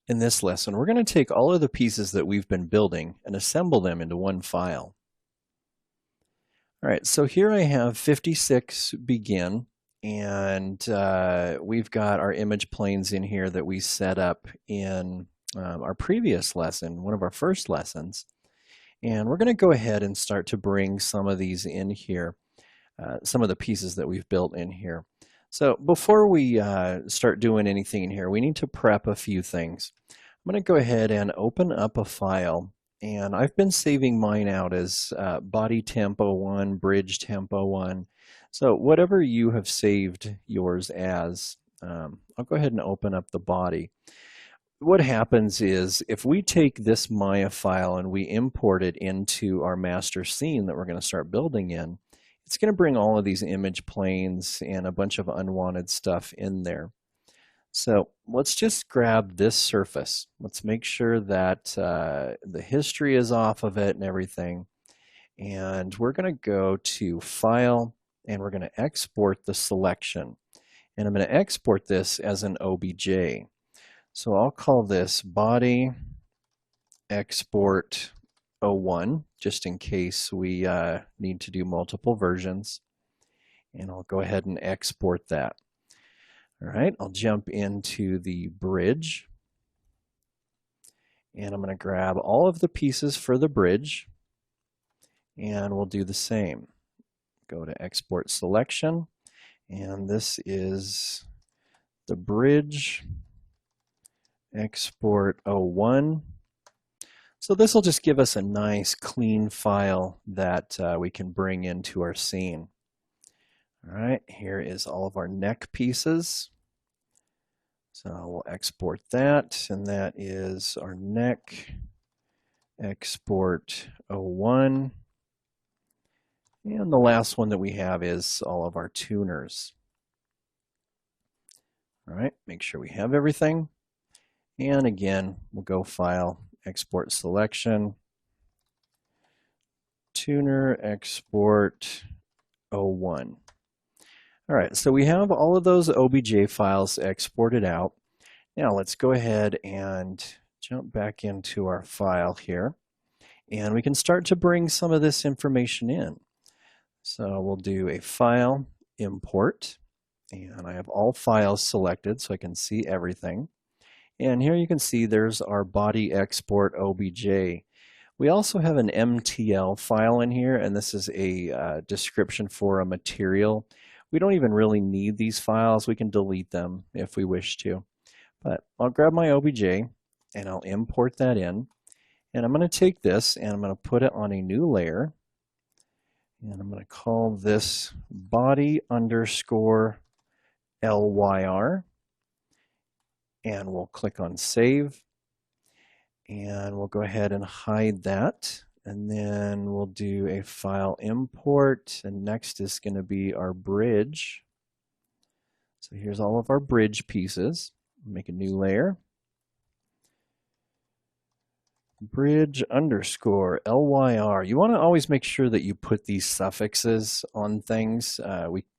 In this lesson, we're going to take all of the pieces that we've been building and assemble them into one file. All right, so here I have 56 begin, and we've got our image planes in here that we set up in our previous lesson, one of our first lessons. And we're going to go ahead and start to bring some of these in here, some of the pieces that we've built in here. So before we start doing anything in here, we need to prep a few things. I'm going to go ahead and open up a file, and I've been saving mine out as body tempo 1, bridge tempo 1. So whatever you have saved yours as, I'll go ahead and open up the body. What happens is if we take this Maya file and we import it into our master scene that we're going to start building in, it's going to bring all of these image planes and a bunch of unwanted stuff in there. So let's just grab this surface. Let's make sure that the history is off of it and everything. And we're going to go to File, and we're going to export the selection. And I'm going to export this as an OBJ. So I'll call this body export 01, just in case we need to do multiple versions. And I'll go ahead and export that. All right, I'll jump into the bridge, and I'm going to grab all of the pieces for the bridge, and we'll do the same. Go to export selection, and this is the bridge export 01. So this will just give us a nice clean file that we can bring into our scene. All right, here is all of our neck pieces. So we'll export that, and that is our neck export 01. And the last one that we have is all of our tuners. All right, make sure we have everything. And again, we'll go File, Export Selection, Tuner Export 01. All right, so we have all of those OBJ files exported out. Now let's go ahead and jump back into our file here, and we can start to bring some of this information in. So we'll do a File, Import, and I have all files selected so I can see everything. And here you can see there's our body export OBJ. We also have an MTL file in here, and this is a description for a material. We don't even really need these files. We can delete them if we wish to. But I'll grab my OBJ and I'll import that in. And I'm going to take this and I'm going to put it on a new layer. And I'm going to call this body underscore LYR. And we'll click on Save. And we'll go ahead and hide that. And then we'll do a file import, and next is going to be our bridge. So here's all of our bridge pieces. Make a new layer. Bridge underscore LYR. You want to always make sure that you put these suffixes on things.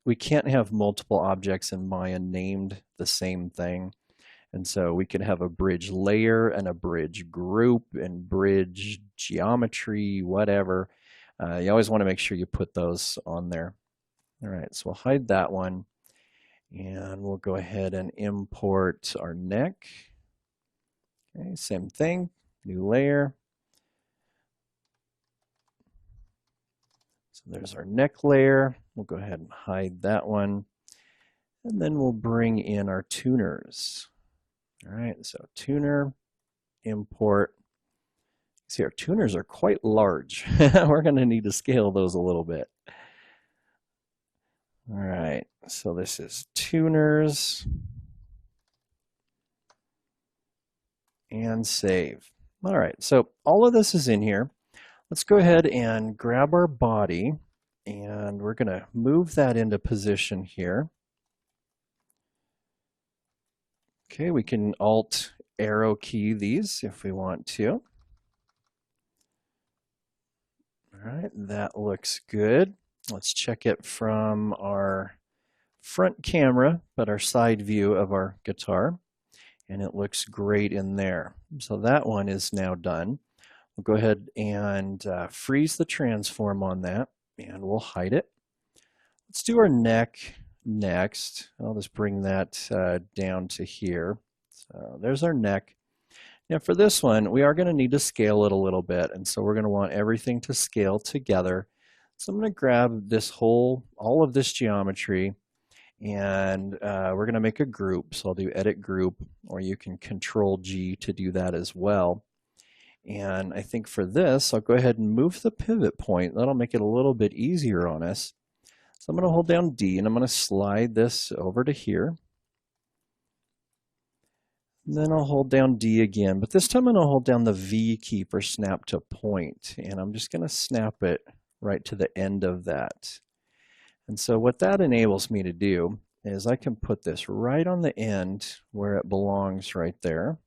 We can't have multiple objects in Maya named the same thing. And so we can have a bridge layer and a bridge group and bridge geometry, whatever. You always want to make sure you put those on there. All right, so we'll hide that one. And we'll go ahead and import our neck. Okay, same thing, new layer. So there's our neck layer. We'll go ahead and hide that one. And then we'll bring in our tuners. All right, so tuner, import. See, our tuners are quite large. We're going to need to scale those a little bit. All right, so this is tuners. And save. All right, so all of this is in here. Let's go ahead and grab our body, and we're going to move that into position here. Okay, we can Alt arrow key these if we want to. All right, that looks good. Let's check it from our front camera, but our side view of our guitar. and it looks great in there. So that one is now done. We'll go ahead and freeze the transform on that, and we'll hide it. Let's do our neck next. I'll just bring that down to here. So there's our neck. Now for this one, we are going to need to scale it a little bit, and so we're going to want everything to scale together. So I'm going to grab this all of this geometry, and we're going to make a group. So I'll do edit group, or you can Control G to do that as well. And I think for this, I'll go ahead and move the pivot point. That'll make it a little bit easier on us. So I'm going to hold down D, and I'm going to slide this over to here. And then I'll hold down D again, but this time I'm going to hold down the V key for snap to point, and I'm just going to snap it right to the end of that. And so what that enables me to do is I can put this right on the end where it belongs right there.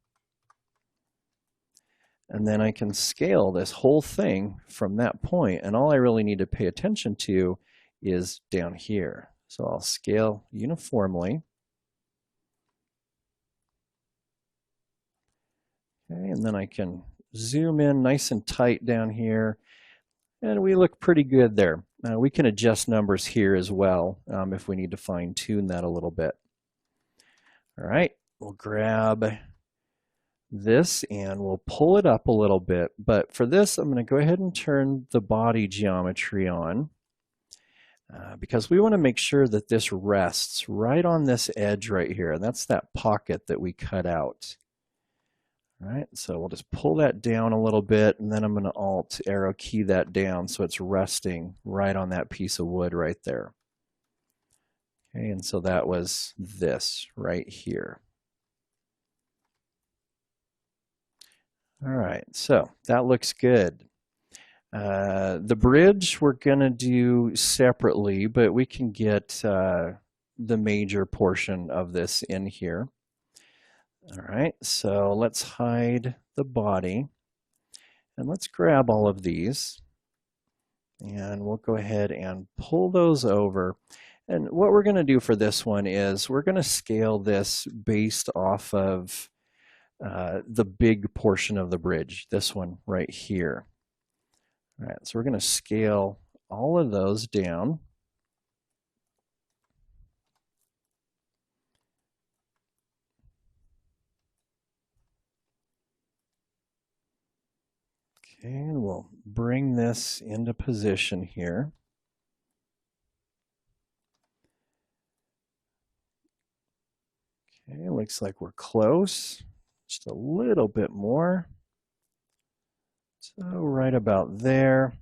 And then I can scale this whole thing from that point, and all I really need to pay attention to is down here. So I'll scale uniformly. Okay, and then I can zoom in nice and tight down here, and we look pretty good there. We can adjust numbers here as well if we need to fine tune that a little bit. All right, we'll grab this and we'll pull it up a little bit, but for this I'm going to go ahead and turn the body geometry on because we want to make sure that this rests right on this edge right here. That's that pocket that we cut out. All right, so we'll just pull that down a little bit, and then I'm going to Alt arrow key that down so it's resting right on that piece of wood right there. Okay, and so that was this right here. All right, so that looks good. The bridge we're going to do separately, but we can get the major portion of this in here. All right, so let's hide the body, and let's grab all of these, and we'll go ahead and pull those over. And what we're going to do for this one is we're going to scale this based off of the big portion of the bridge, this one right here. All right, so we're going to scale all of those down. Okay, and we'll bring this into position here. Okay, looks like we're close. Just a little bit more. So right about there.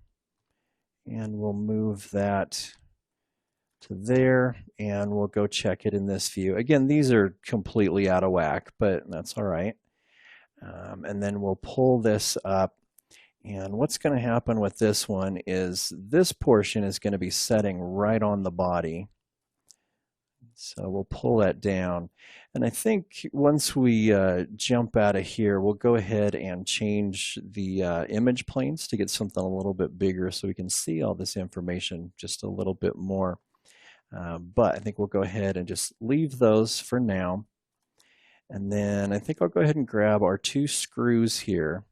And we'll move that to there, and we'll go check it in this view. Again, these are completely out of whack, but that's all right. And then we'll pull this up. And what's going to happen with this one is this portion is going to be setting right on the body. So we'll pull that down. And I think once we jump out of here, we'll go ahead and change the image planes to get something a little bit bigger so we can see all this information just a little bit more. But I think we'll go ahead and just leave those for now. And then I think I'll go ahead and grab our two screws here,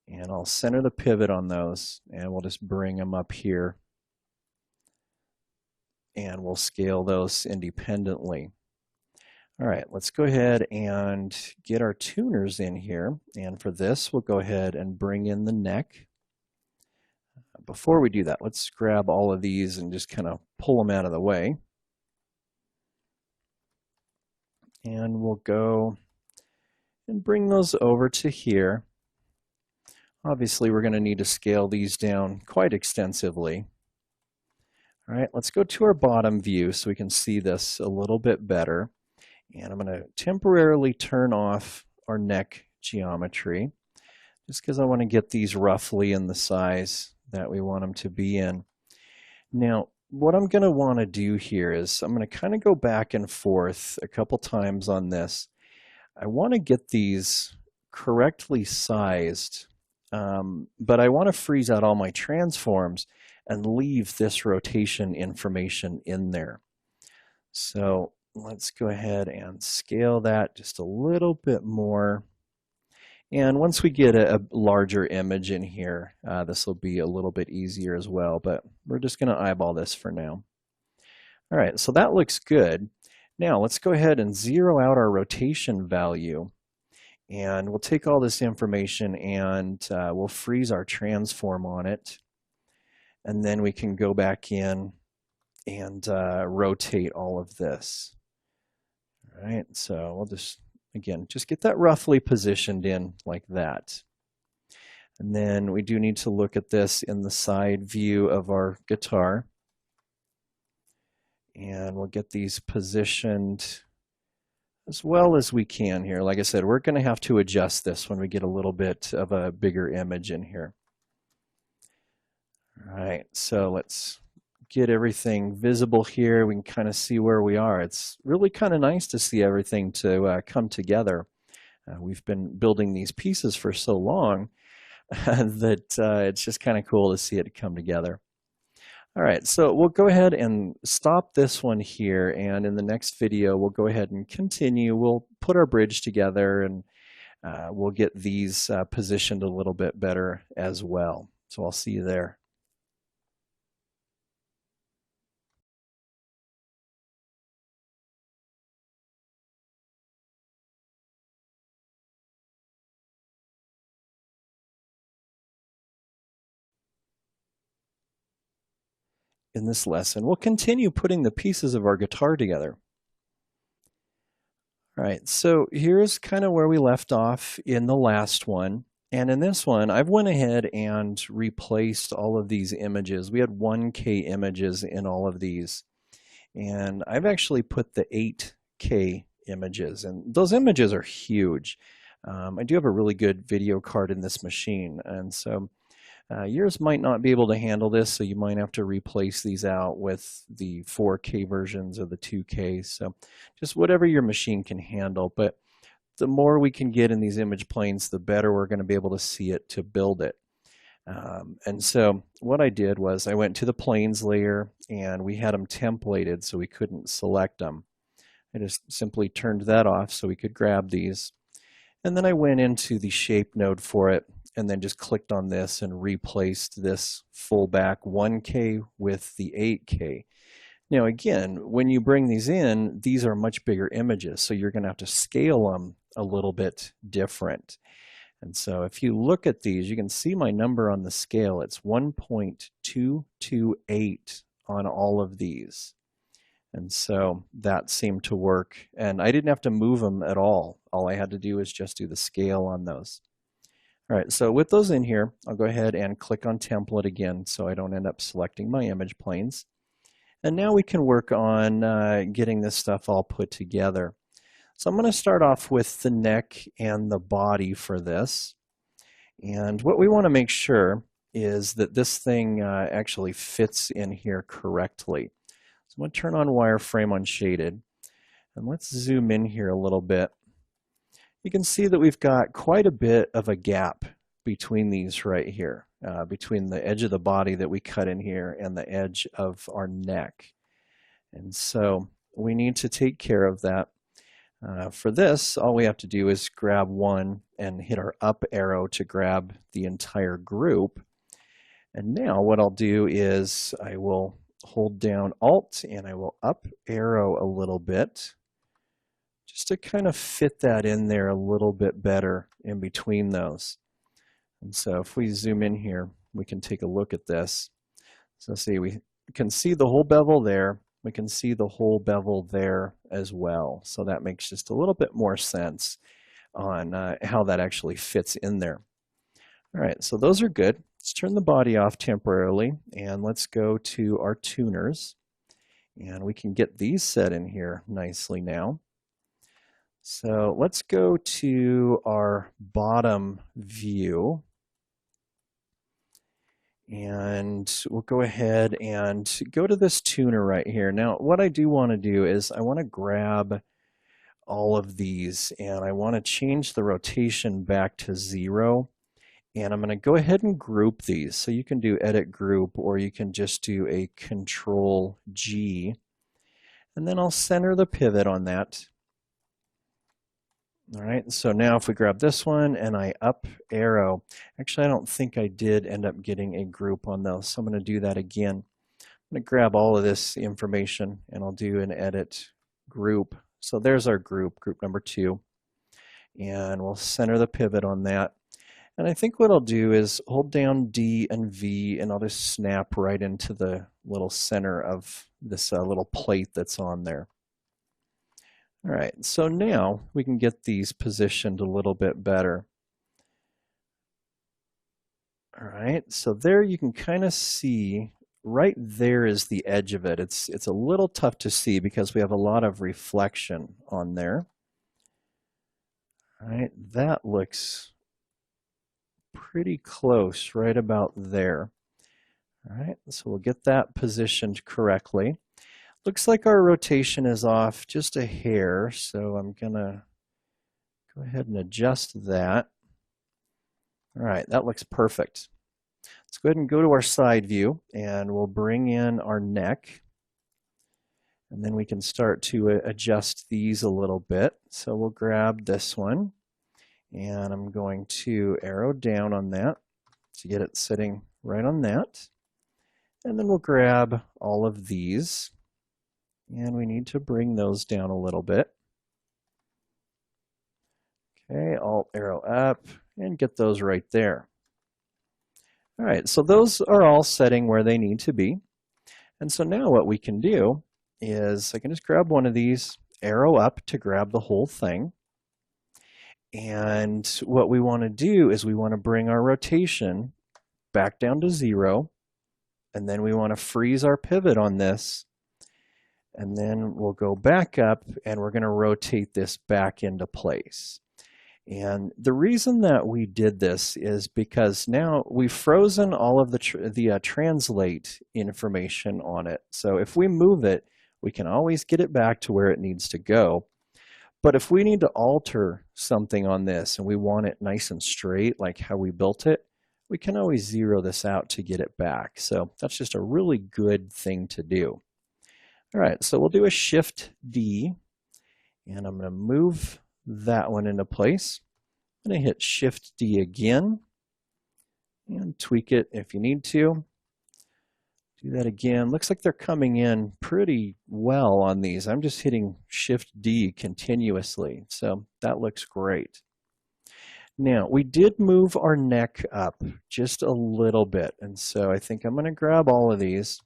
and I'll center the pivot on those, and we'll just bring them up here, and we'll scale those independently. All right, let's go ahead and get our tuners in here, and for this we'll go ahead and bring in the neck. Before we do that, let's grab all of these and just kind of pull them out of the way. And we'll go and bring those over to here. Obviously, we're going to need to scale these down quite extensively. All right, let's go to our bottom view so we can see this a little bit better. And I'm going to temporarily turn off our neck geometry just because I want to get these roughly in the size that we want them to be in. Now, what I'm going to want to do here is I'm going to kind of go back and forth a couple times on this. I want to get these correctly sized, but I want to freeze out all my transforms and leave this rotation information in there. So let's go ahead and scale that just a little bit more. And once we get a larger image in here, this will be a little bit easier as well, but we're just going to eyeball this for now. All right, so that looks good. Now let's go ahead and zero out our rotation value. And we'll take all this information and we'll freeze our transform on it. And then we can go back in and rotate all of this. All right, so we'll just, again, just get that roughly positioned in like that. And then we do need to look at this in the side view of our guitar. And we'll get these positioned as well as we can here. Like I said, we're going to have to adjust this when we get a little bit of a bigger image in here. All right, so let's get everything visible here. We can kind of see where we are. It's really kind of nice to see everything to come together. We've been building these pieces for so long that it's just kind of cool to see it come together. All right, so we'll go ahead and stop this one here, and in the next video we'll go ahead and continue. We'll put our bridge together and we'll get these positioned a little bit better as well. So I'll see you there. In this lesson, we'll continue putting the pieces of our guitar together. All right, so here's kind of where we left off in the last one. And in this one, I've went ahead and replaced all of these images. We had 1K images in all of these. And I've actually put the 8K images, and those images are huge. I do have a really good video card in this machine, and so yours might not be able to handle this, so you might have to replace these out with the 4K versions or the 2K. So just whatever your machine can handle. But the more we can get in these image planes, the better we're going to be able to see it to build it. And so what I did was I went to the planes layer, and we had them templated so we couldn't select them. I just simply turned that off so we could grab these. And then I went into the shape node for it and then just clicked on this and replaced this full back 1K with the 8K. Now again, when you bring these in, these are much bigger images, so you're going to have to scale them a little bit different. And so if you look at these, you can see my number on the scale. It's 1.228 on all of these. And so that seemed to work. And I didn't have to move them at all. All I had to do was just do the scale on those. All right, so with those in here, I'll go ahead and click on template again so I don't end up selecting my image planes. And now we can work on getting this stuff all put together. So I'm going to start off with the neck and the body for this. And what we want to make sure is that this thing actually fits in here correctly. So I'm going to turn on wireframe on shaded. And let's zoom in here a little bit. You can see that we've got quite a bit of a gap between these right here, between the edge of the body that we cut in here and the edge of our neck. And so we need to take care of that. For this, all we have to do is grab one and hit our up arrow to grab the entire group. And now what I'll do is I will hold down Alt and I will up arrow a little bit just to kind of fit that in there a little bit better in between those. And so if we zoom in here, we can take a look at this. So see, we can see the whole bevel there. We can see the whole bevel there as well. So that makes just a little bit more sense on how that actually fits in there. All right, so those are good. Let's turn the body off temporarily and let's go to our tuners. And we can get these set in here nicely now. So let's go to our bottom view. And we'll go ahead and go to this tuner right here. Now, what I do want to do is I want to grab all of these and I want to change the rotation back to 0. And I'm going to go ahead and group these. So you can do edit group or you can just do a Control G. and then I'll center the pivot on that. All right, so now if we grab this one and I up arrow, actually I don't think I did end up getting a group on those, so I'm going to do that again. I'm going to grab all of this information and I'll do an edit group. So there's our group number 2, and we'll center the pivot on that. And I think what I'll do is hold down D and V, and I'll just snap right into the little center of this little plate that's on there. All right, so now we can get these positioned a little bit better. All right, so there you can kind of see right there is the edge of it. It's a little tough to see because we have a lot of reflection on there. All right, that looks pretty close right about there. All right, so we'll get that positioned correctly. Looks like our rotation is off just a hair, so I'm gonna go ahead and adjust that. All right, that looks perfect. Let's go ahead and go to our side view, and we'll bring in our neck, and then we can start to adjust these a little bit. So we'll grab this one, and I'm going to arrow down on that to get it sitting right on that. And then we'll grab all of these, and we need to bring those down a little bit. Okay, Alt arrow up and get those right there. All right, so those are all setting where they need to be. And so now what we can do is I can just grab one of these, arrow up to grab the whole thing. And what we want to do is we want to bring our rotation back down to 0. And then we want to freeze our pivot on this. And then we'll go back up and we're going to rotate this back into place. And the reason that we did this is because now we've frozen all of the translate information on it. So if we move it, we can always get it back to where it needs to go. But if we need to alter something on this and we want it nice and straight, like how we built it, we can always zero this out to get it back. So that's just a really good thing to do. All right, so we'll do a Shift D, and I'm going to move that one into place. I'm going to hit Shift D again and tweak it if you need to. Do that again. Looks like they're coming in pretty well on these. I'm just hitting Shift D continuously, so that looks great. Now, we did move our neck up just a little bit, and so I think I'm going to grab all of these,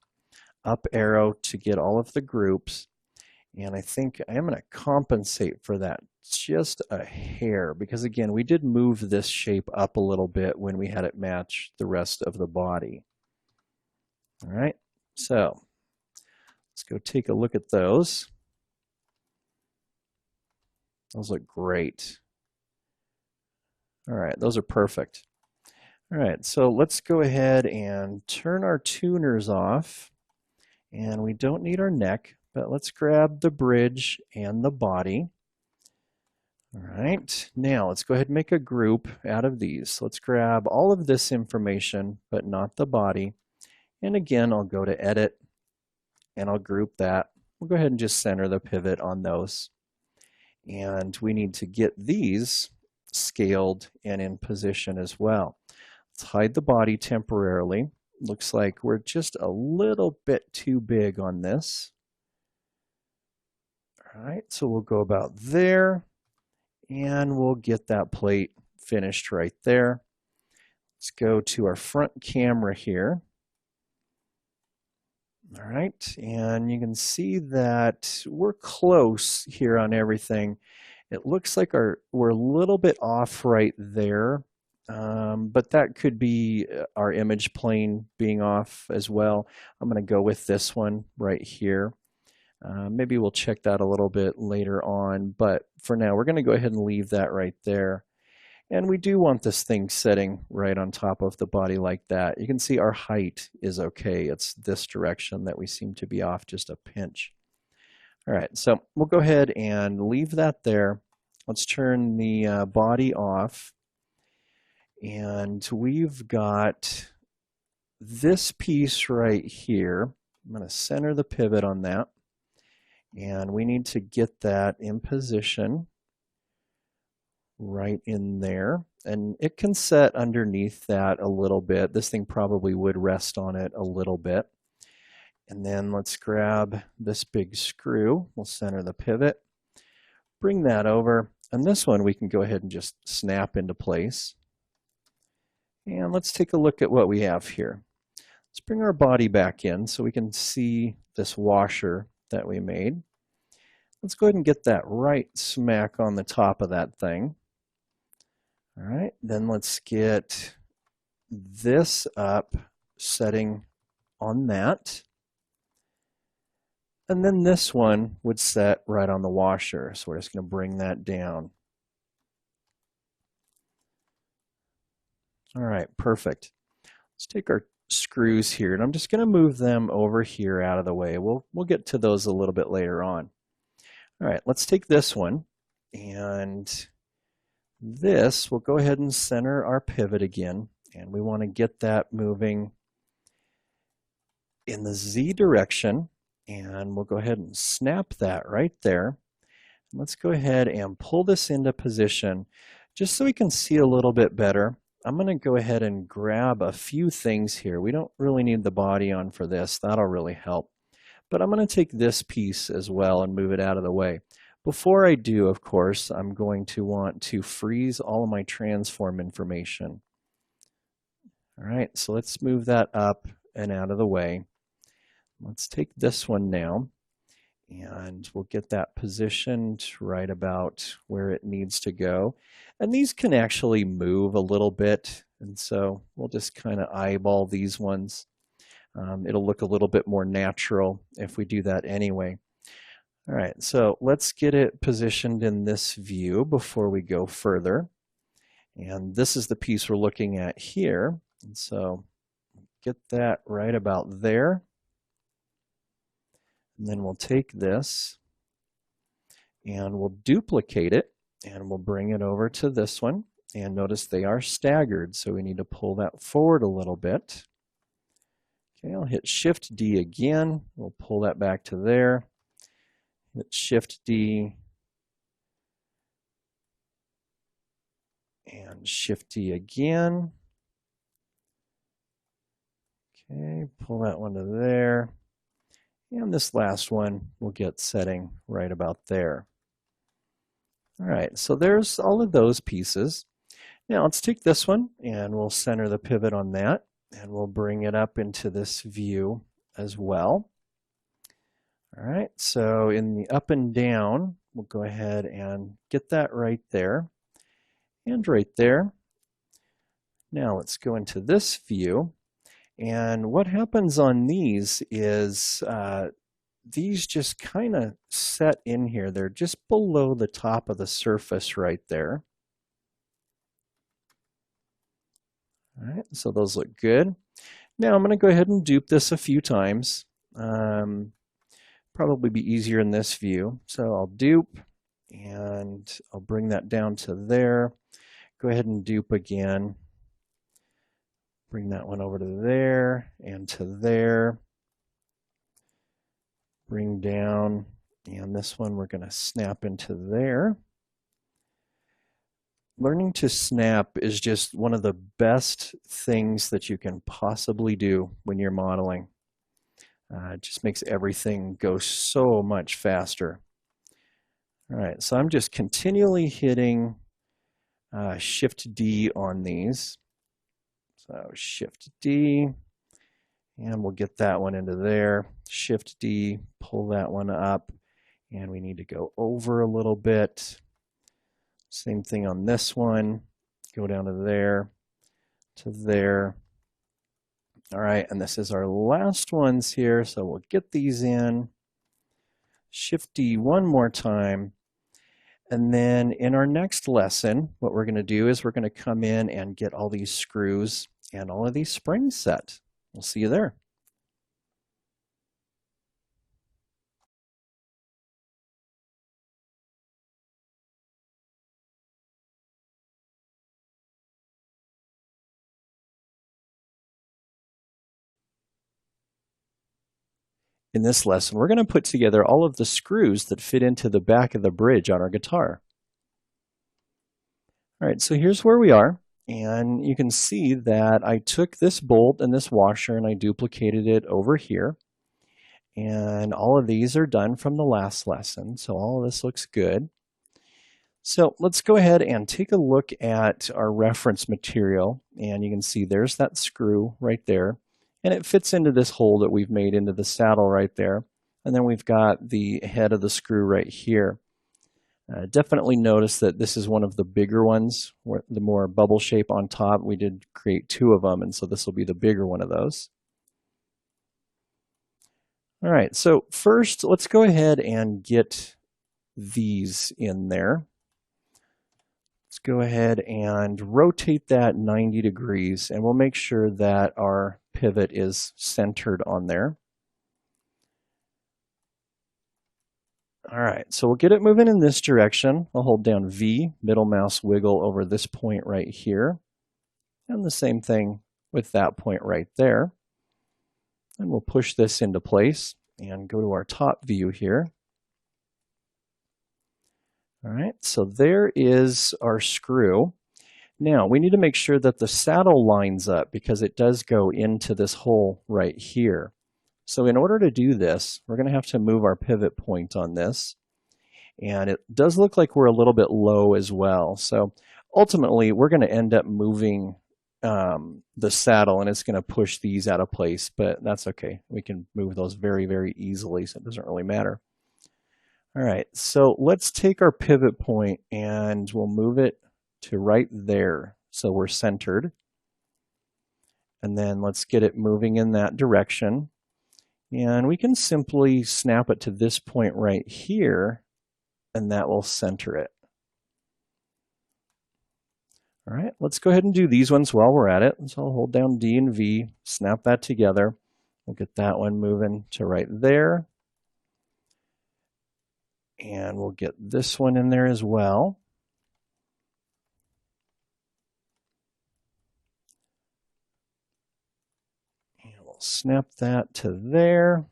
up arrow to get all of the groups, and I think I am going to compensate for that just a hair, because again, we did move this shape up a little bit when we had it match the rest of the body. All right, so let's go take a look at those. Those look great. All right, those are perfect. All right, so let's go ahead and turn our tuners off. And we don't need our neck, but let's grab the bridge and the body. All right, now let's go ahead and make a group out of these. So let's grab all of this information, but not the body. And again, I'll go to Edit, and I'll group that. We'll go ahead and just center the pivot on those. And we need to get these scaled and in position as well. Let's hide the body temporarily. Looks like we're just a little bit too big on this. All right, so we'll go about there, and we'll get that plate finished right there. Let's go to our front camera here. All right, and you can see that we're close here on everything. It looks like we're a little bit off right there, but that could be our image plane being off as well. I'm going to go with this one right here. Maybe we'll check that a little bit later on, but for now we're going to go ahead and leave that right there. And we do want this thing sitting right on top of the body like that. You can see our height is okay. It's this direction that we seem to be off just a pinch. All right, so we'll go ahead and leave that there. Let's turn the body off. And we've got this piece right here. I'm going to center the pivot on that. And we need to get that in position right in there. And it can set underneath that a little bit. This thing probably would rest on it a little bit. And then let's grab this big screw. We'll center the pivot, bring that over. And this one we can go ahead and just snap into place. And let's take a look at what we have here. Let's bring our body back in so we can see this washer that we made. Let's go ahead and get that right smack on the top of that thing. All right, then let's get this up, setting on that. And then this one would set right on the washer. So we're just going to bring that down. All right, perfect. Let's take our screws here, and I'm just going to move them over here out of the way. We'll get to those a little bit later on. All right, let's take this one, and this, we'll go ahead and center our pivot again, and we want to get that moving in the Z direction, and we'll go ahead and snap that right there. Let's go ahead and pull this into position just so we can see a little bit better. I'm going to go ahead and grab a few things here. We don't really need the body on for this. That'll really help. But I'm going to take this piece as well and move it out of the way. Before I do, of course, I'm going to want to freeze all of my transform information. All right, so let's move that up and out of the way. Let's take this one now, and we'll get that positioned right about where it needs to go. And these can actually move a little bit, and so we'll just kind of eyeball these ones. It'll look a little bit more natural if we do that anyway. All right, so let's get it positioned in this view before we go further. And this is the piece we're looking at here. And so get that right about there. And then we'll take this and we'll duplicate it, and we'll bring it over to this one. And notice they are staggered, so we need to pull that forward a little bit. Okay, I'll hit Shift D again. We'll pull that back to there. Hit Shift D and Shift D again. Okay, pull that one to there. And this last one will get setting right about there. All right, so there's all of those pieces. Now let's take this one and we'll center the pivot on that, and we'll bring it up into this view as well. All right, so in the up and down, we'll go ahead and get that right there and right there. Now let's go into this view, and what happens on these is these just kind of set in here. They're just below the top of the surface right there. All right, so those look good. Now I'm going to go ahead and dupe this a few times. Probably be easier in this view. So I'll dupe, and I'll bring that down to there. Go ahead and dupe again. Bring that one over to there and to there. Bring down, and this one we're going to snap into there. Learning to snap is just one of the best things that you can possibly do when you're modeling. It just makes everything go so much faster. All right, so I'm just continually hitting Shift D on these. So Shift D, and we'll get that one into there. Shift D, pull that one up, and we need to go over a little bit. Same thing on this one. Go down to there, to there. All right, and this is our last ones here, so we'll get these in. Shift D one more time. And then in our next lesson, what we're going to do is we're going to come in and get all these screws and all of these springs set. We'll see you there. In this lesson, we're going to put together all of the screws that fit into the back of the bridge on our guitar. All right, so here's where we are, and you can see that I took this bolt and this washer and I duplicated it over here. And all of these are done from the last lesson, so all of this looks good. So let's go ahead and take a look at our reference material, and you can see there's that screw right there, and it fits into this hole that we've made into the saddle right there. And then we've got the head of the screw right here. Definitely notice that this is one of the bigger ones, the more bubble shape on top. We did create two of them, and so this will be the bigger one of those. All right, so first let's go ahead and get these in there. Let's go ahead and rotate that 90 degrees, and we'll make sure that our pivot is centered on there. All right, so we'll get it moving in this direction. I'll hold down V, middle mouse wiggle over this point right here. And the same thing with that point right there. And we'll push this into place and go to our top view here. All right, so there is our screw. Now we need to make sure that the saddle lines up because it does go into this hole right here. So in order to do this, we're going to have to move our pivot point on this. And it does look like we're a little bit low as well. So ultimately, we're going to end up moving the saddle, and it's going to push these out of place, but that's okay. We can move those very, very easily, so it doesn't really matter. All right, so let's take our pivot point and we'll move it to right there so we're centered. And then let's get it moving in that direction. And we can simply snap it to this point right here, and that will center it. All right, let's go ahead and do these ones while we're at it. So I'll hold down D and V, snap that together. We'll get that one moving to right there. And we'll get this one in there as well. And we'll snap that to there.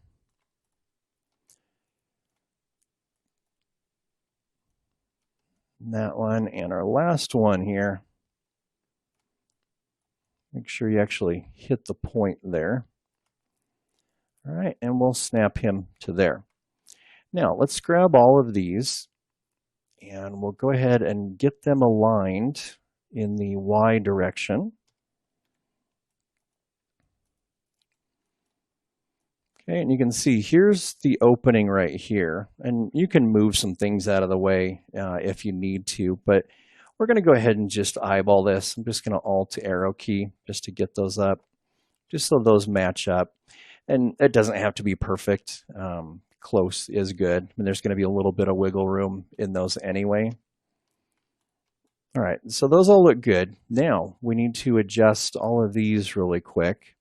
That one and our last one here. Make sure you actually hit the point there. All right, and we'll snap him to there. Now let's grab all of these and we'll go ahead and get them aligned in the Y direction. Okay, and you can see here's the opening right here, and you can move some things out of the way if you need to, but we're going to go ahead and just eyeball this. I'm just going to Alt arrow key just to get those up, just so those match up. And it doesn't have to be perfect. Close is good. I mean, there's going to be a little bit of wiggle room in those anyway. All right, so those all look good. Now we need to adjust all of these really quick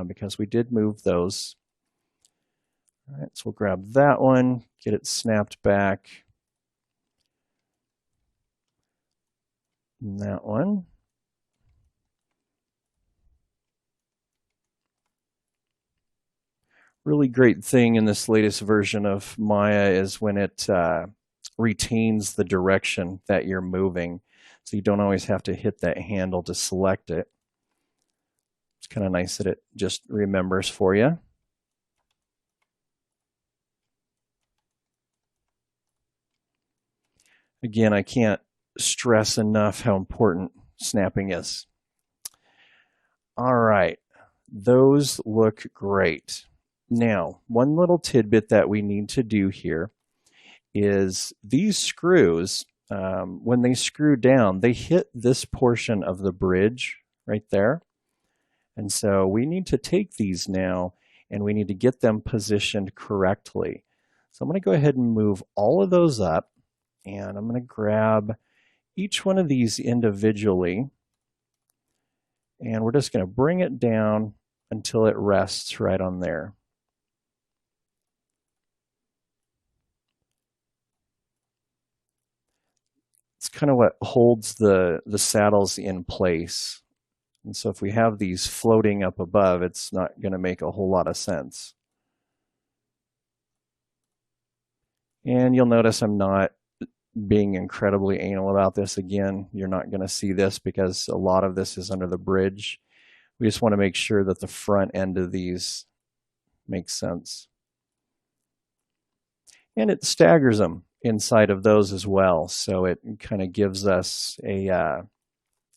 because we did move those. All right, so we'll grab that one, get it snapped back. And that one. Really great thing in this latest version of Maya is when it retains the direction that you're moving. So you don't always have to hit that handle to select it. It's kind of nice that it just remembers for you. Again, I can't stress enough how important snapping is. All right, those look great. Now, one little tidbit that we need to do here is these screws, when they screw down, they hit this portion of the bridge right there. And so we need to take these now and we need to get them positioned correctly. So I'm going to go ahead and move all of those up, and I'm going to grab each one of these individually, and we're just going to bring it down until it rests right on there. It's kind of what holds the saddles in place. And so if we have these floating up above, it's not going to make a whole lot of sense. And you'll notice I'm not being incredibly anal about this. Again, you're not going to see this because a lot of this is under the bridge. We just want to make sure that the front end of these makes sense. And it staggers them inside of those as well. So it kind of gives us a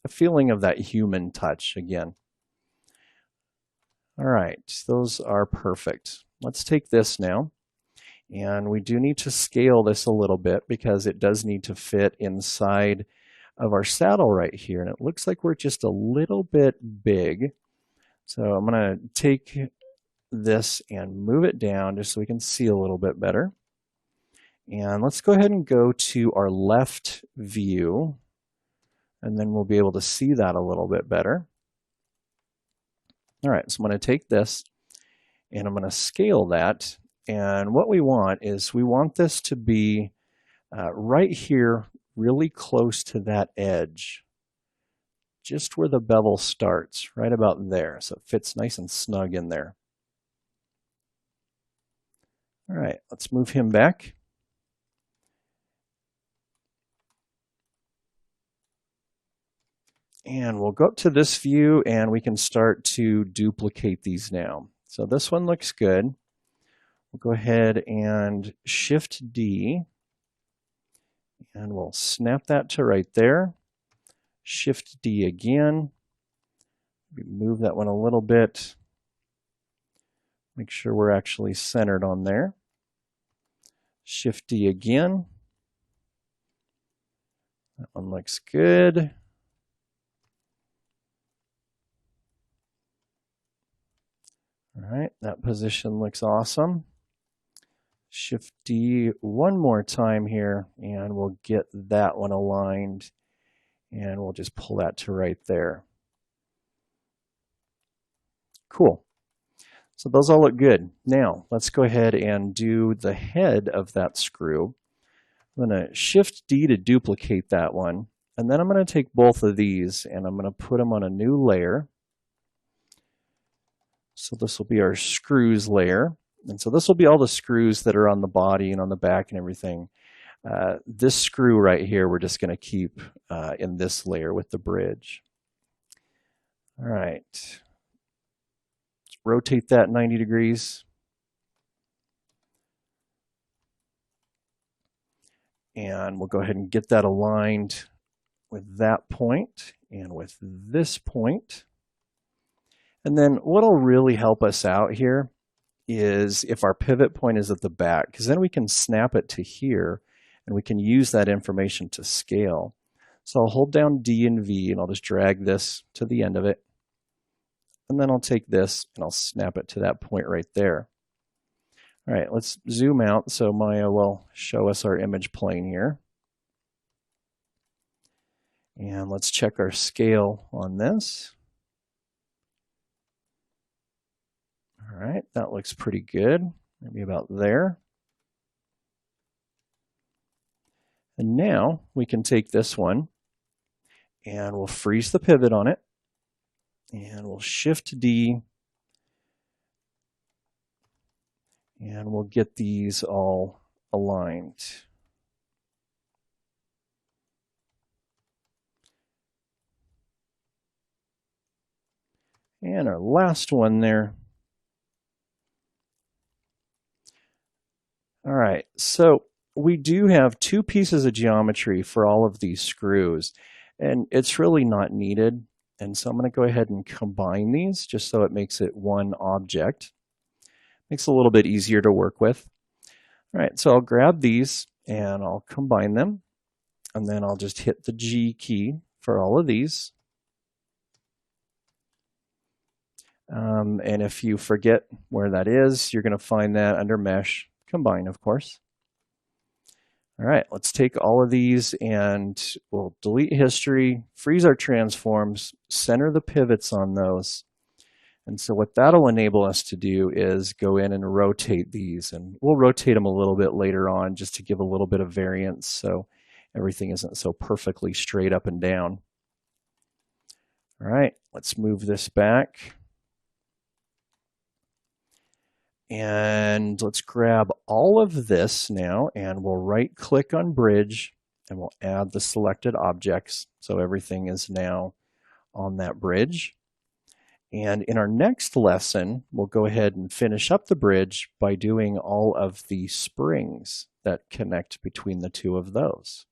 feeling of that human touch again. All right, those are perfect. Let's take this now. And we do need to scale this a little bit because it does need to fit inside of our saddle right here. And it looks like we're just a little bit big. So I'm going to take this and move it down just so we can see a little bit better. And let's go ahead and go to our left view, and then we'll be able to see that a little bit better. All right, so I'm going to take this and I'm going to scale that. And what we want is we want this to be right here, really close to that edge, just where the bevel starts, right about there. So it fits nice and snug in there. All right, let's move him back. And we'll go up to this view and we can start to duplicate these now. So this one looks good. We'll go ahead and Shift D and we'll snap that to right there. Shift D again. Move that one a little bit. Make sure we're actually centered on there. Shift D again. That one looks good. All right, that position looks awesome. Shift D one more time here, and we'll get that one aligned, and we'll just pull that to right there. Cool. So those all look good. Now, let's go ahead and do the head of that screw. I'm going to Shift D to duplicate that one, and then I'm going to take both of these, and I'm going to put them on a new layer. So this will be our screws layer. And so this will be all the screws that are on the body and on the back and everything. This screw right here, we're just going to keep in this layer with the bridge. All right. Let's rotate that 90 degrees. And we'll go ahead and get that aligned with that point and with this point. And then what'll really help us out here is if our pivot point is at the back, because then we can snap it to here and we can use that information to scale. So I'll hold down D and V and I'll just drag this to the end of it. And then I'll take this and I'll snap it to that point right there. All right, let's zoom out so Maya will show us our image plane here. And let's check our scale on this. All right, that looks pretty good. Maybe about there. And now we can take this one and we'll freeze the pivot on it. And we'll Shift D. And we'll get these all aligned. And our last one there. All right, so we do have two pieces of geometry for all of these screws, and it's really not needed. And so I'm going to go ahead and combine these just so it makes it one object. Makes it a little bit easier to work with. All right, so I'll grab these and I'll combine them, and then I'll just hit the G key for all of these. And if you forget where that is, you're going to find that under Mesh, Combine, of course. All right, let's take all of these and we'll delete history, freeze our transforms, center the pivots on those. And so what that'll enable us to do is go in and rotate these, and we'll rotate them a little bit later on just to give a little bit of variance so everything isn't so perfectly straight up and down. All right, let's move this back. And let's grab all of this now, and we'll right click on bridge, and we'll add the selected objects. So everything is now on that bridge. And in our next lesson, we'll go ahead and finish up the bridge by doing all of the springs that connect between the two of those.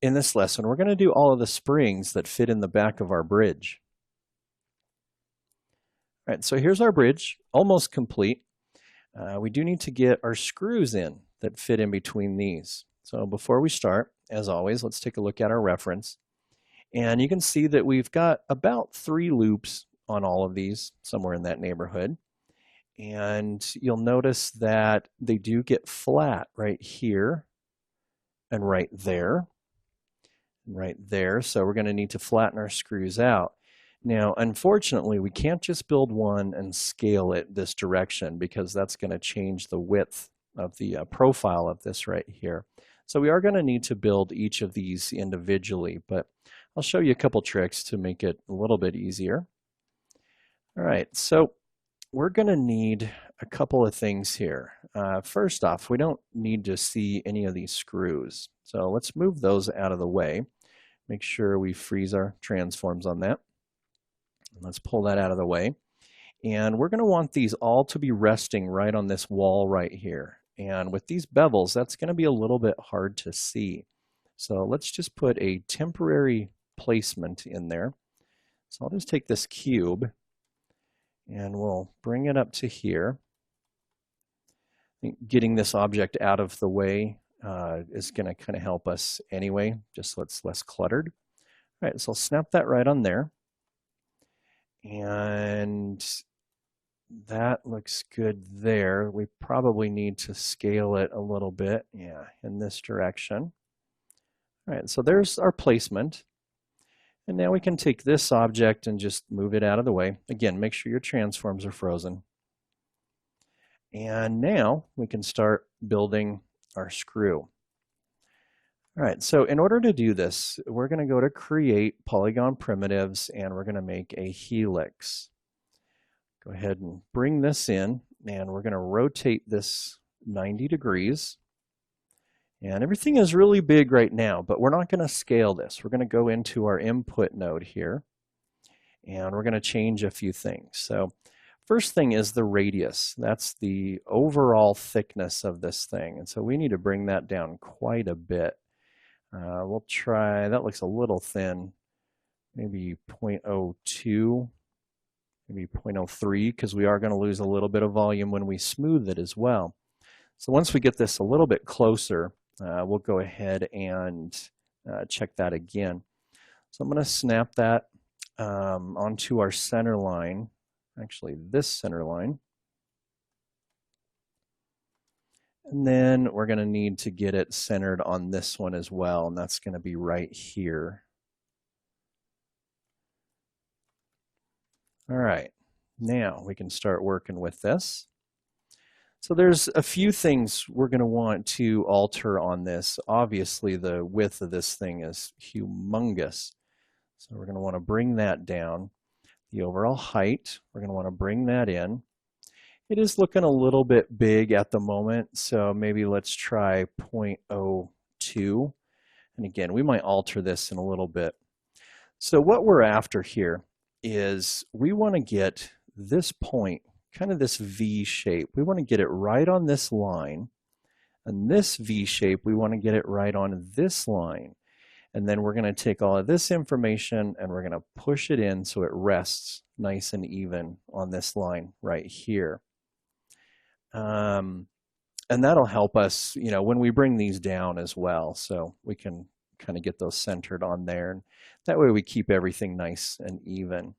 In this lesson, we're going to do all of the springs that fit in the back of our bridge. All right, so here's our bridge, almost complete. We do need to get our screws in that fit in between these. So before we start, as always, let's take a look at our reference. And you can see that we've got about 3 loops on all of these, somewhere in that neighborhood. And you'll notice that they do get flat right here and right there and right there. So we're going to need to flatten our screws out. Now, unfortunately, we can't just build one and scale it this direction because that's going to change the width of the profile of this right here. So we are going to need to build each of these individually, but I'll show you a couple tricks to make it a little bit easier. All right, so we're going to need a couple of things here. First off, we don't need to see any of these screws. So let's move those out of the way. Make sure we freeze our transforms on that. Let's pull that out of the way. And we're going to want these all to be resting right on this wall right here. And with these bevels, that's going to be a little bit hard to see. So let's just put a temporary placement in there. So I'll just take this cube and we'll bring it up to here. Getting this object out of the way is going to kind of help us anyway, just so it's less cluttered. All right, so I'll snap that right on there. And that looks good there. We probably need to scale it a little bit, yeah, in this direction. All right, so there's our placement. And now we can take this object and just move it out of the way. Again, make sure your transforms are frozen. And now we can start building our screw. All right, so in order to do this, we're going to go to Create Polygon Primitives, and we're going to make a helix. Go ahead and bring this in, and we're going to rotate this 90 degrees. And everything is really big right now, but we're not going to scale this. We're going to go into our input node here, and we're going to change a few things. So first thing is the radius. That's the overall thickness of this thing. And so we need to bring that down quite a bit. We'll try, that looks a little thin, maybe 0.02, maybe 0.03, because we are going to lose a little bit of volume when we smooth it as well. So once we get this a little bit closer, we'll go ahead and check that again. So I'm going to snap that onto our center line, actually this center line. And then we're going to need to get it centered on this one as well, and that's going to be right here. All right, now we can start working with this. So there's a few things we're going to want to alter on this. Obviously, the width of this thing is humongous. So we're going to want to bring that down. The overall height, we're going to want to bring that in. It is looking a little bit big at the moment, so maybe let's try 0.02. And again, we might alter this in a little bit. So what we're after here is we want to get this point, kind of this V shape. We want to get it right on this line. And this V shape, we want to get it right on this line. And then we're going to take all of this information and we're going to push it in so it rests nice and even on this line right here. And that'll help us, you know, when we bring these down as well. So we can kind of get those centered on there. And that way we keep everything nice and even.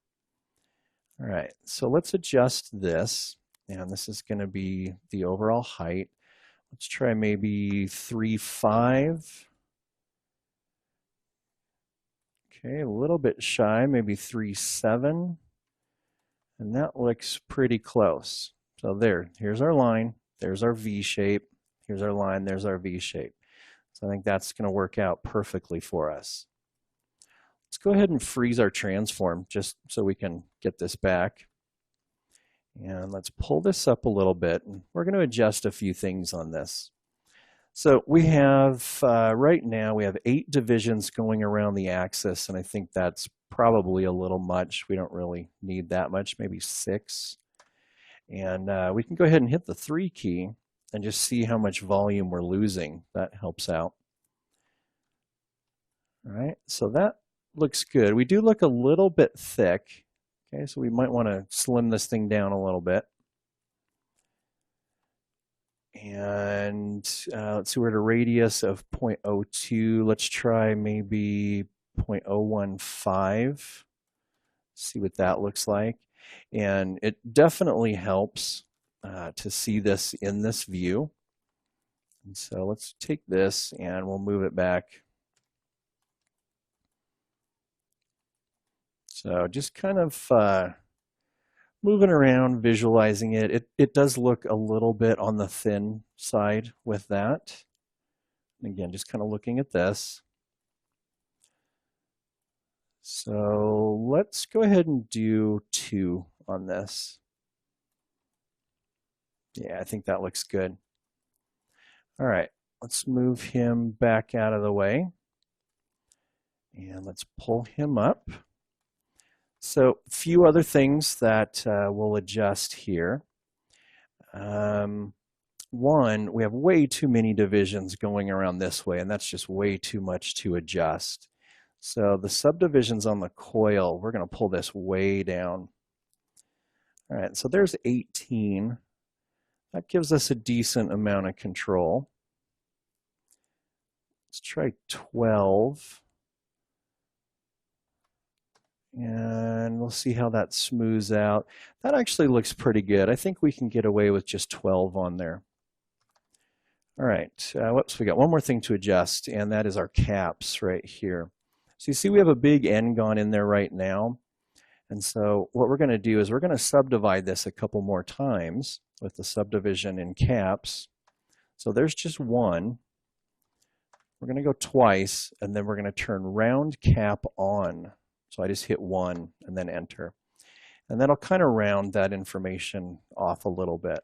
All right, so let's adjust this. And this is going to be the overall height. Let's try maybe 3.5. Okay, a little bit shy, maybe 3.7. And that looks pretty close. So here's our line, there's our V shape, here's our line, there's our V shape. So I think that's going to work out perfectly for us. Let's go ahead and freeze our transform just so we can get this back. And let's pull this up a little bit. And we're going to adjust a few things on this. So we have, right now, we have 8 divisions going around the axis, and I think that's probably a little much. We don't really need that much, maybe 6. And we can go ahead and hit the 3 key and just see how much volume we're losing. That helps out. All right, so that looks good. We do look a little bit thick. Okay, so we might want to slim this thing down a little bit. And let's see, we're at a radius of 0.02. Let's try maybe 0.015. See what that looks like. And it definitely helps to see this in this view. And so let's take this and we'll move it back. So just kind of moving around, visualizing it. It does look a little bit on the thin side with that. And again, just kind of looking at this. So let's go ahead and do 2 on this. Yeah, I think that looks good. All right, let's move him back out of the way. And let's pull him up. So a few other things that we'll adjust here. One, we have way too many divisions going around this way, and that's just way too much to adjust. So the subdivisions on the coil, we're going to pull this way down. All right, so there's 18. That gives us a decent amount of control. Let's try 12. And we'll see how that smooths out. That actually looks pretty good. I think we can get away with just 12 on there. All right, whoops, we got one more thing to adjust, and that is our caps right here. So you see we have a big N gone in there right now. And so what we're going to do is we're going to subdivide this a couple more times with the subdivision in caps. So there's just 1. We're going to go twice, and then we're going to turn round cap on. So I just hit 1 and then enter. And that'll kind of round that information off a little bit.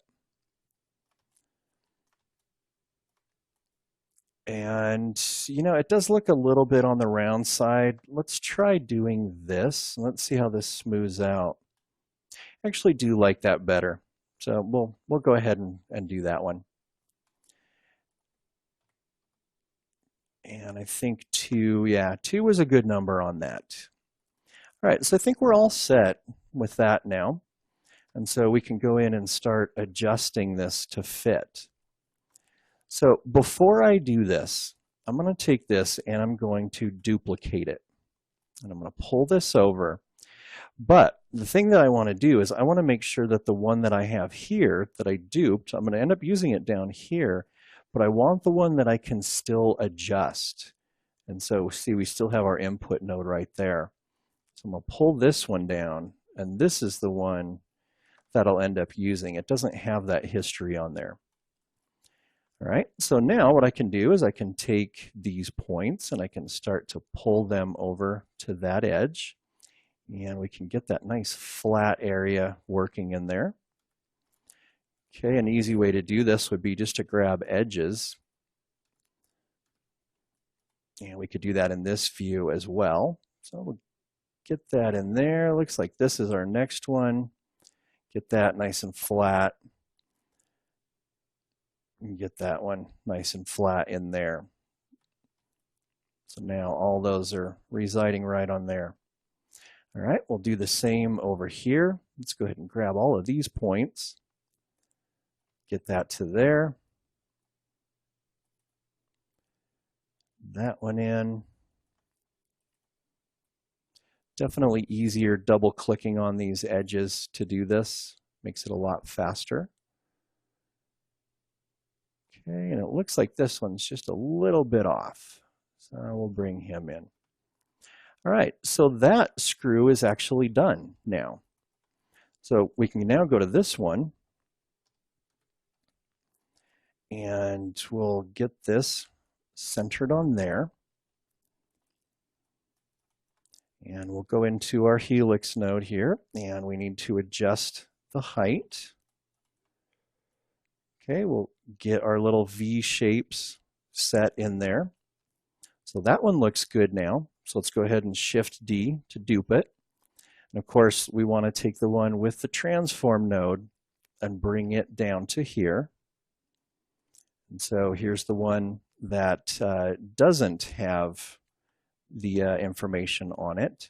And, you know, it does look a little bit on the round side. Let's try doing this. Let's see how this smooths out. I actually do like that better. So we'll go ahead and do that one. And I think 2, yeah, 2 was a good number on that. All right, so I think we're all set with that now. And so we can go in and start adjusting this to fit. So before I do this, I'm going to take this and I'm going to duplicate it. And I'm going to pull this over. But the thing that I want to do is I want to make sure that the one that I have here that I duped, I'm going to end up using it down here, but I want the one that I can still adjust. And so see, we still have our input node right there. So I'm going to pull this one down, and this is the one that I'll end up using. It doesn't have that history on there. All right, so now what I can do is I can take these points and I can start to pull them over to that edge, and we can get that nice flat area working in there. Okay, an easy way to do this would be just to grab edges. And we could do that in this view as well. So we'll get that in there. Looks like this is our next one. Get that nice and flat. And get that one nice and flat in there. So now all those are residing right on there. All right, we'll do the same over here. Let's go ahead and grab all of these points. Get that to there. That one in. Definitely easier double clicking on these edges to do this. Makes it a lot faster. Okay, and it looks like this one's just a little bit off. So we'll bring him in. All right, so that screw is actually done now. So we can now go to this one, And we'll get this centered on there. And we'll go into our helix node here, and we need to adjust the height. Okay, we'll get our little V shapes set in there. So that one looks good now. So let's go ahead and Shift D to dupe it. And of course, we want to take the one with the transform node and bring it down to here. And so here's the one that doesn't have the information on it.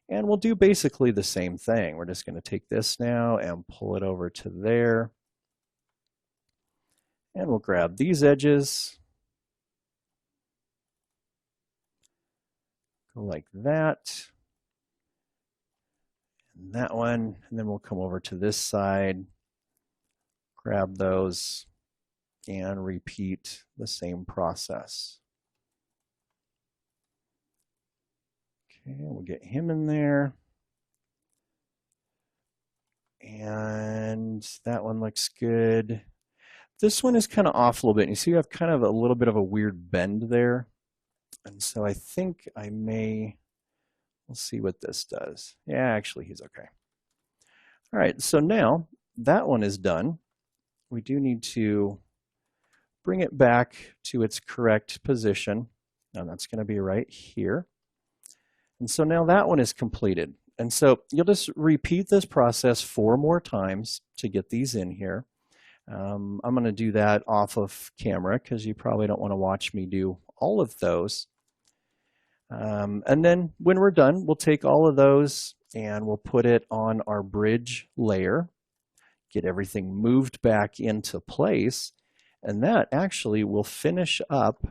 And we'll do basically the same thing. We're just going to take this now and pull it over to there. And we'll grab these edges. Go like that. And that one. And then we'll come over to this side, grab those, and repeat the same process. Okay, we'll get him in there. And that one looks good. This one is kind of off a little bit. You see you have kind of a little bit of a weird bend there. And so I think I may, we'll see what this does. Yeah, actually he's okay. All right, so now that one is done. We do need to bring it back to its correct position. Now that's going to be right here. And so now that one is completed. And so you'll just repeat this process 4 more times to get these in here. I'm going to do that off of camera because you probably don't want to watch me do all of those. And then when we're done, we'll take all of those and we'll put it on our bridge layer, get everything moved back into place, and that actually will finish up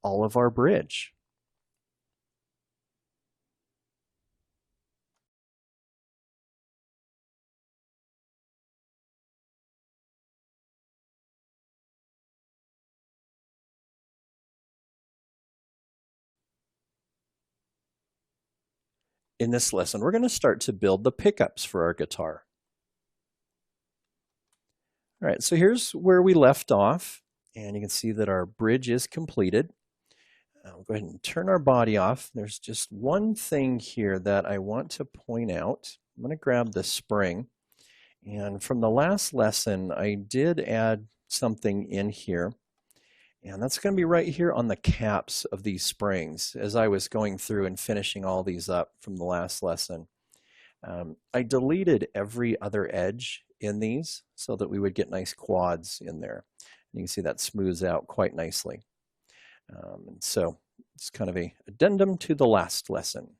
all of our bridge. In this lesson, we're going to start to build the pickups for our guitar. All right, so here's where we left off, and you can see that our bridge is completed. We'll go ahead and turn our body off. There's just one thing here that I want to point out. I'm going to grab the spring, and from the last lesson, I did add something in here. And that's going to be right here on the caps of these springs as I was going through and finishing all these up from the last lesson. I deleted every other edge in these so that we would get nice quads in there. And you can see that smooths out quite nicely. And so it's kind of an addendum to the last lesson.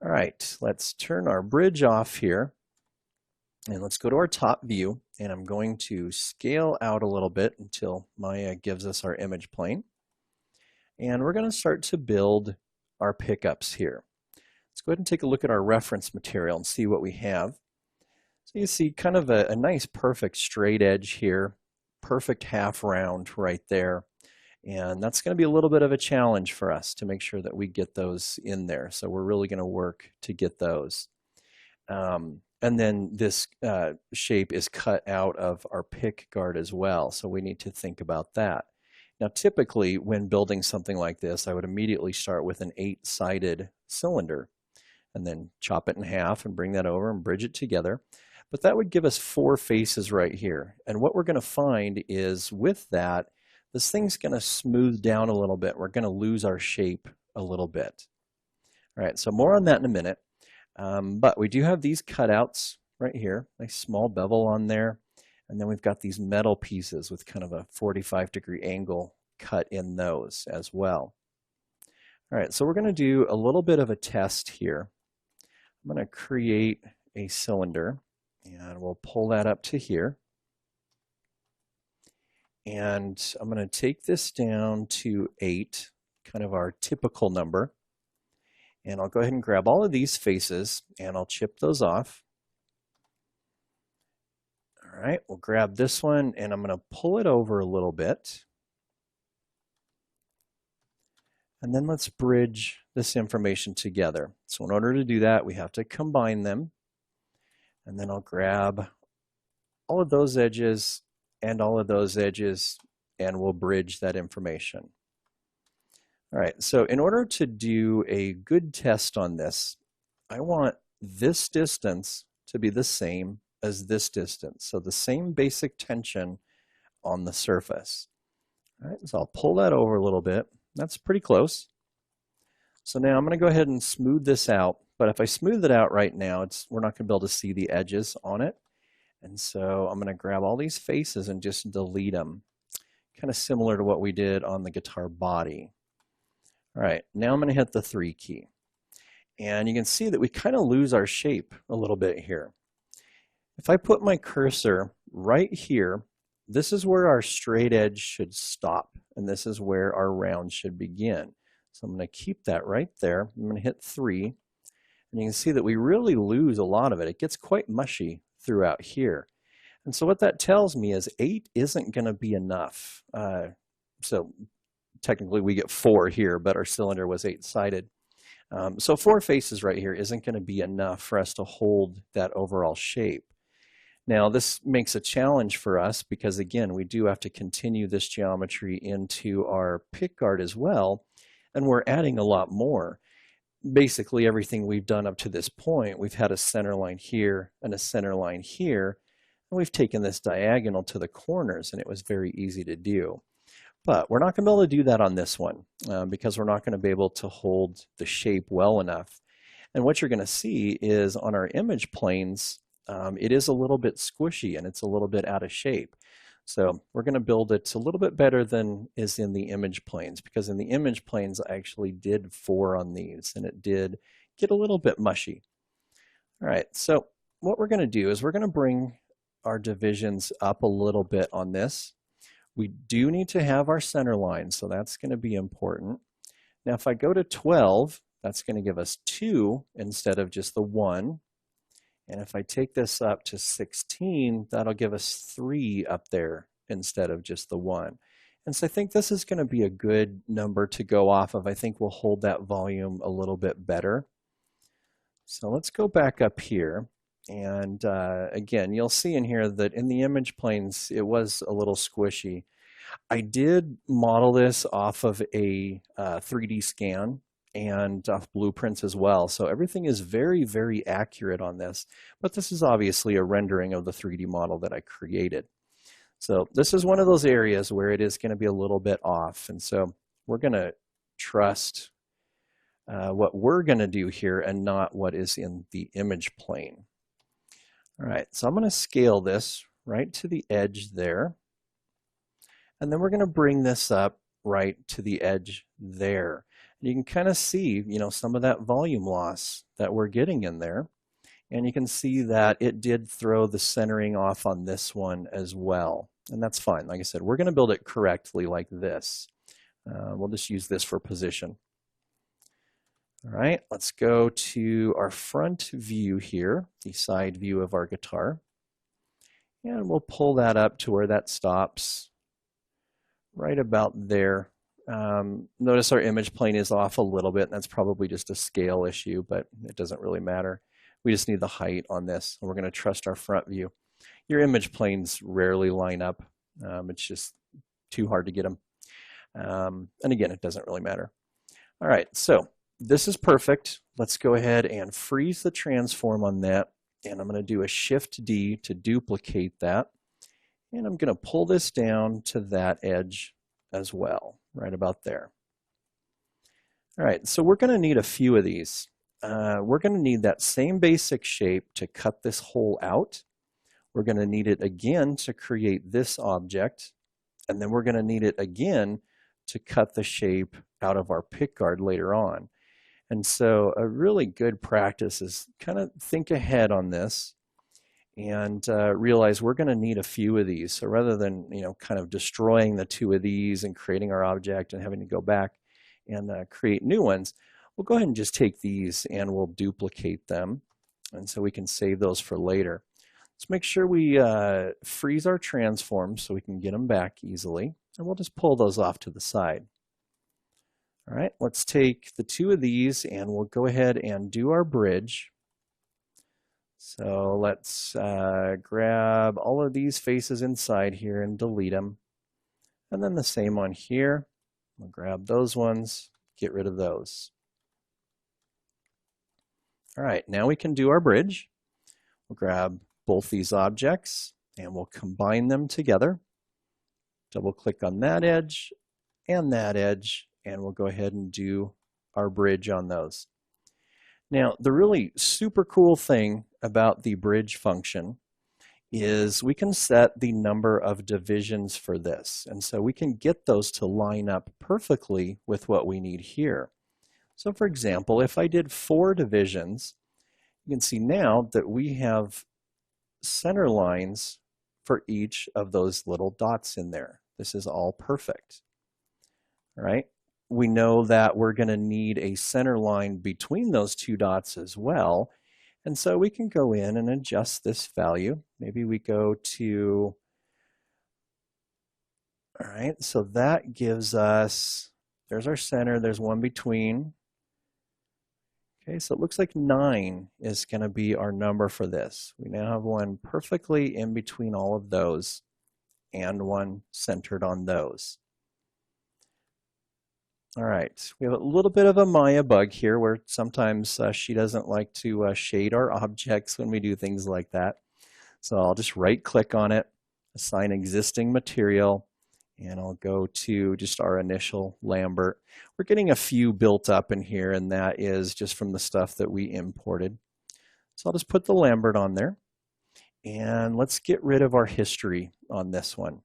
All right, let's turn our bridge off here. And let's go to our top view, and I'm going to scale out a little bit until Maya gives us our image plane. And we're going to start to build our pickups here. Let's go ahead and take a look at our reference material and see what we have. So you see kind of a nice perfect straight edge here, perfect half round right there. And that's going to be a little bit of a challenge for us to make sure that we get those in there. So we're really going to work to get those. And then this shape is cut out of our pick guard as well, so we need to think about that. Now typically when building something like this, I would immediately start with an 8-sided cylinder and then chop it in half and bring that over and bridge it together. But that would give us 4 faces right here. And what we're going to find is with that, this thing's going to smooth down a little bit. We're going to lose our shape a little bit. All right, so more on that in a minute. But we do have these cutouts right here, nice small bevel on there. And then we've got these metal pieces with kind of a 45-degree angle cut in those as well. All right, so we're going to do a little bit of a test here. I'm going to create a cylinder, and we'll pull that up to here. And I'm going to take this down to 8, kind of our typical number. And I'll go ahead and grab all of these faces and I'll chip those off. All right, we'll grab this one and I'm going to pull it over a little bit. And then let's bridge this information together. So in order to do that, we have to combine them. And then I'll grab all of those edges and all of those edges, and we'll bridge that information. All right, so in order to do a good test on this, I want this distance to be the same as this distance. So the same basic tension on the surface. All right, so I'll pull that over a little bit. That's pretty close. So now I'm going to go ahead and smooth this out. But if I smooth it out right now, we're not going to be able to see the edges on it. And so I'm going to grab all these faces and just delete them. Kind of similar to what we did on the guitar body. All right, now I'm going to hit the 3 key. And you can see that we kind of lose our shape a little bit here. If I put my cursor right here, this is where our straight edge should stop, and this is where our round should begin. So I'm going to keep that right there. I'm going to hit 3, and you can see that we really lose a lot of it. It gets quite mushy throughout here. And so what that tells me is 8 isn't going to be enough. So technically we get 4 here, but our cylinder was 8-sided. So 4 faces right here isn't going to be enough for us to hold that overall shape. Now this makes a challenge for us because again, we do have to continue this geometry into our pickguard as well, and we're adding a lot more. Basically everything we've done up to this point, we've had a center line here and a center line here, and we've taken this diagonal to the corners, and it was very easy to do. But we're not going to be able to do that on this one because we're not going to be able to hold the shape well enough. And what you're going to see is on our image planes, it is a little bit squishy and it's a little bit out of shape. So we're going to build it a little bit better than is in the image planes, because in the image planes I actually did 4 on these and it did get a little bit mushy. All right, so what we're going to do is we're going to bring our divisions up a little bit on this. We do need to have our center line, so that's going to be important. Now if I go to 12, that's going to give us 2 instead of just the 1. And if I take this up to 16, that'll give us 3 up there instead of just the 1. And so I think this is going to be a good number to go off of. I think we'll hold that volume a little bit better. So let's go back up here. And again, you'll see in here that in the image planes, it was a little squishy. I did model this off of a 3D scan and off blueprints as well. So everything is very, very accurate on this. But this is obviously a rendering of the 3D model that I created. So this is one of those areas where it is going to be a little bit off. And so we're going to trust what we're going to do here and not what is in the image plane. All right, so I'm going to scale this right to the edge there. And then we're going to bring this up right to the edge there. And you can kind of see, some of that volume loss that we're getting in there. And you can see that it did throw the centering off on this one as well. And that's fine. Like I said, we're going to build it correctly like this. We'll just use this for position. All right, let's go to our front view here, the side view of our guitar. And we'll pull that up to where that stops right about there. Notice our image plane is off a little bit, and that's probably just a scale issue, but it doesn't really matter. We just need the height on this, and we're going to trust our front view. Your image planes rarely line up. It's just too hard to get them. And again, it doesn't really matter. All right, so this is perfect. Let's go ahead and freeze the transform on that. And I'm going to do a Shift D to duplicate that. And I'm going to pull this down to that edge as well, right about there. All right, so we're going to need a few of these. We're going to need that same basic shape to cut this hole out. We're going to need it again to create this object. And then we're going to need it again to cut the shape out of our pickguard later on. And so a really good practice is kind of think ahead on this and realize we're going to need a few of these. So rather than kind of destroying the 2 of these and creating our object and having to go back and create new ones, we'll go ahead and just take these and we'll duplicate them. And so we can save those for later. Let's make sure we freeze our transforms so we can get them back easily. And we'll just pull those off to the side. All right, let's take the 2 of these and we'll go ahead and do our bridge. So let's grab all of these faces inside here and delete them. And then the same on here. We'll grab those ones, get rid of those. All right, now we can do our bridge. We'll grab both these objects and we'll combine them together. Double click on that edge, and we'll go ahead and do our bridge on those. Now, the really super cool thing about the bridge function is we can set the number of divisions for this. And so we can get those to line up perfectly with what we need here. So for example, if I did 4 divisions, you can see now that we have center lines for each of those little dots in there. This is all perfect. All right. We know that we're going to need a center line between those 2 dots as well. And so we can go in and adjust this value. Maybe we go to, all right, so that gives us, there's our center, there's one between. Okay, so it looks like 9 is going to be our number for this. We now have one perfectly in between all of those and one centered on those. All right, we have a little bit of a Maya bug here where sometimes she doesn't like to shade our objects when we do things like that. So I'll just right click on it, assign existing material, and I'll go to just our initial Lambert. We're getting a few built up in here, and that is just from the stuff that we imported. So I'll just put the Lambert on there, and let's get rid of our history on this one.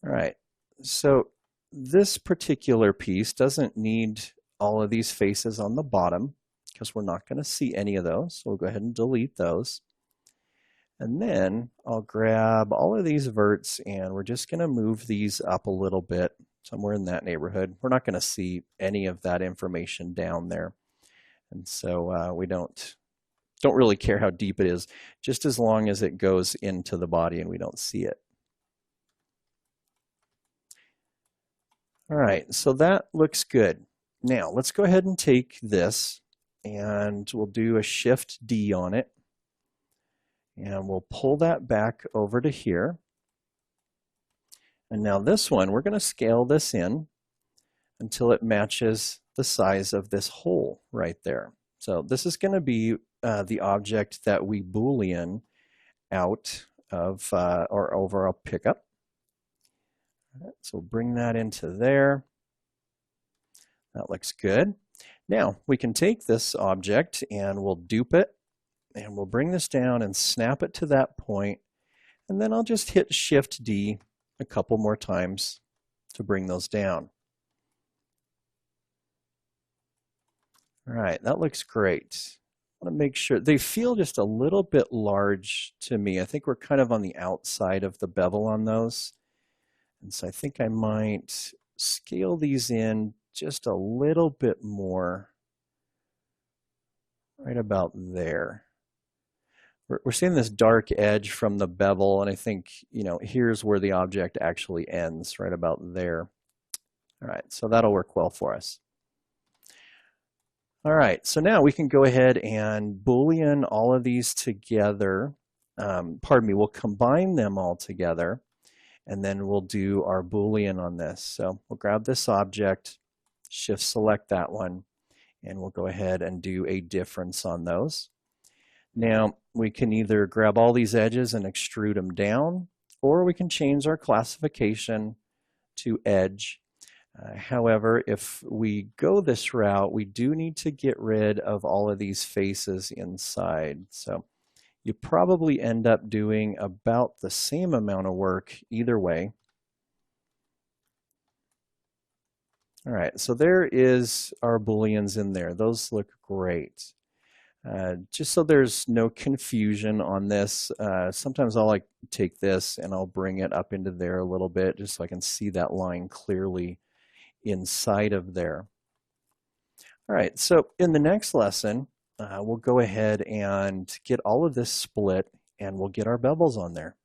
All right, so this particular piece doesn't need all of these faces on the bottom because we're not going to see any of those. So we'll go ahead and delete those. And then I'll grab all of these verts and we're just going to move these up a little bit, somewhere in that neighborhood. We're not going to see any of that information down there. And so we don't really care how deep it is, just as long as it goes into the body and we don't see it. All right, so that looks good. Now let's go ahead and take this and we'll do a Shift D on it. And we'll pull that back over to here. And now this one, we're going to scale this in until it matches the size of this hole right there. So this is going to be the object that we Boolean out of or over our pickup. Right, so bring that into there. That looks good. Now we can take this object and we'll dupe it. And we'll bring this down and snap it to that point. And then I'll just hit Shift D a couple more times to bring those down. All right, that looks great. I want to make sure they feel just a little bit large to me. I think we're kind of on the outside of the bevel on those. And so I think I might scale these in just a little bit more, right about there. We're seeing this dark edge from the bevel, and I think, here's where the object actually ends, right about there. All right, so that'll work well for us. All right, so now we can go ahead and Boolean all of these together. We'll combine them all together, and then we'll do our Boolean on this. So we'll grab this object, Shift select that one, and we'll go ahead and do a difference on those. Now, we can either grab all these edges and extrude them down, or we can change our classification to edge. However, if we go this route, we do need to get rid of all of these faces inside. So you probably end up doing about the same amount of work either way. All right, so there is our Booleans in there. Those look great. Just so there's no confusion on this, sometimes I'll take this and I'll bring it up into there a little bit just so I can see that line clearly inside of there. All right, so in the next lesson, we'll go ahead and get all of this split and we'll get our bevels on there.